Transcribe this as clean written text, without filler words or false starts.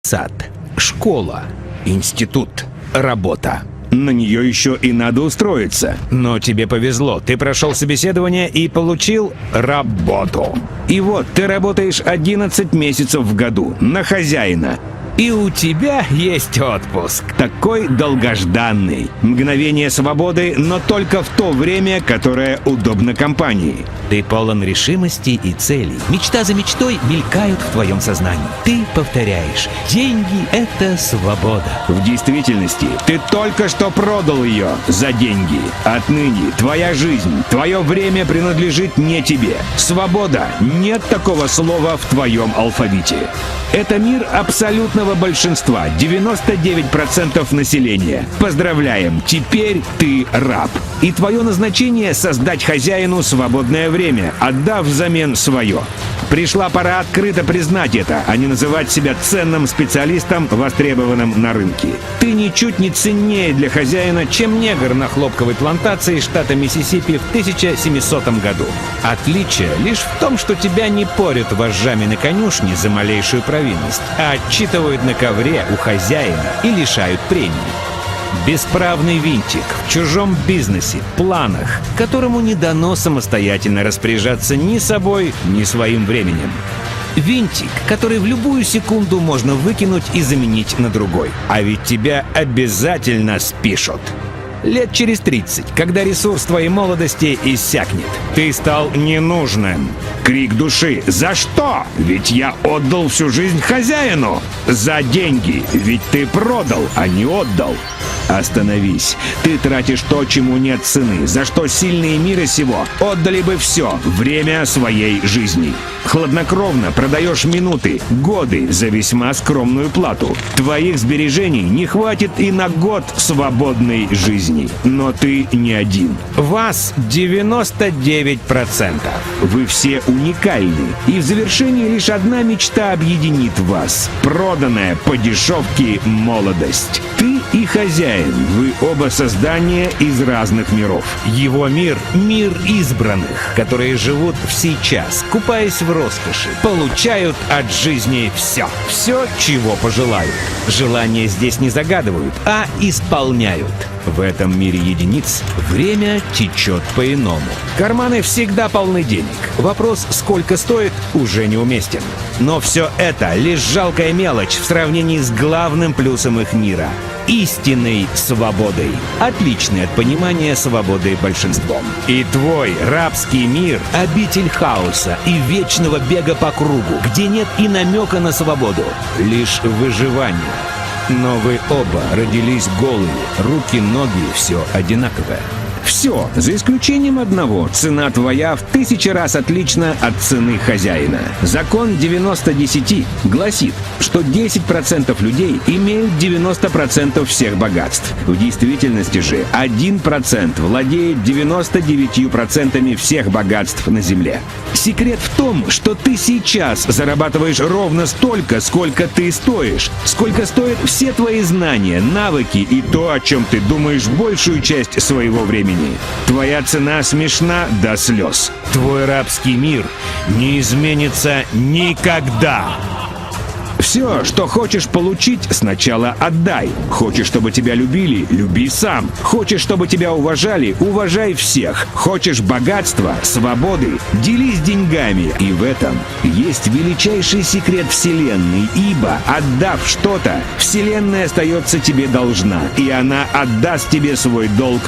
Сад, школа, институт, работа. На нее еще и надо устроиться. Но тебе повезло, ты прошел собеседование и получил работу. И вот ты работаешь 11 месяцев в году на хозяина. И у тебя есть отпуск. Такой долгожданный. Мгновение свободы, но только в то время, которое удобно компании. Ты полон решимости и целей. Мечта за мечтой мелькают в твоем сознании. Ты повторяешь: деньги — это свобода. В действительности, ты только что продал ее за деньги. Отныне твоя жизнь, твое время принадлежит не тебе. Свобода — нет такого слова в твоем алфавите. Это мир абсолютного большинства, 99% населения. Поздравляем, теперь ты раб. И твое назначение — создать хозяину свободное время, отдав взамен свое. Пришла пора открыто признать это, а не называть себя ценным специалистом, востребованным на рынке. Ты ничуть не ценнее для хозяина, чем негр на хлопковой плантации штата Миссисипи в 1700 году. Отличие лишь в том, что тебя не порют вожжами на конюшне за малейшую провинность, а отчитывают на ковре у хозяина и лишают премии. Бесправный винтик в чужом бизнесе, планах, которому не дано самостоятельно распоряжаться ни собой, ни своим временем. Винтик, который в любую секунду можно выкинуть и заменить на другой. А ведь тебя обязательно спишут. Лет через 30, когда ресурс твоей молодости иссякнет, ты стал ненужным. Крик души: «За что? Ведь я отдал всю жизнь хозяину!» «За деньги! Ведь ты продал, а не отдал!» Остановись. Ты тратишь то, чему нет цены, за что сильные мира сего отдали бы все — время своей жизни. Хладнокровно продаешь минуты, годы за весьма скромную плату. Твоих сбережений не хватит и на год свободной жизни. Но ты не один. Вас 99%. Вы все уникальны. И в завершении лишь одна мечта объединит вас. Проданная по дешевке молодость. Ты и хозяин. Вы оба создания из разных миров. Его мир — мир избранных, которые живут в сейчас, купаясь в роскоши, получают от жизни все. Все, чего пожелают. Желания здесь не загадывают, а исполняют. В этом мире единиц время течет по-иному. Карманы всегда полны денег. Вопрос, сколько стоит, уже неуместен. Но все это лишь жалкая мелочь в сравнении с главным плюсом их мира — истинной свободой, отличной от понимания свободы большинством. И твой рабский мир — обитель хаоса и вечного бега по кругу, где нет и намека на свободу, лишь выживание. Но вы оба родились голыми, руки, ноги — все одинаковое. Все, за исключением одного: цена твоя в 1000 раз отлична от цены хозяина. Закон 90-10 гласит, что 10% людей имеют 90% всех богатств. В действительности же 1% владеет 99% всех богатств на земле. Секрет в том, что ты сейчас зарабатываешь ровно столько, сколько ты стоишь, сколько стоят все твои знания, навыки и то, о чем ты думаешь большую часть своего времени. Твоя цена смешна до слез. Твой рабский мир не изменится никогда. Все, что хочешь получить, сначала отдай. Хочешь, чтобы тебя любили — люби сам. Хочешь, чтобы тебя уважали — уважай всех. Хочешь богатства, свободы — делись деньгами. И в этом есть величайший секрет Вселенной, ибо, отдав что-то, Вселенная остается тебе должна, и она отдаст тебе свой долг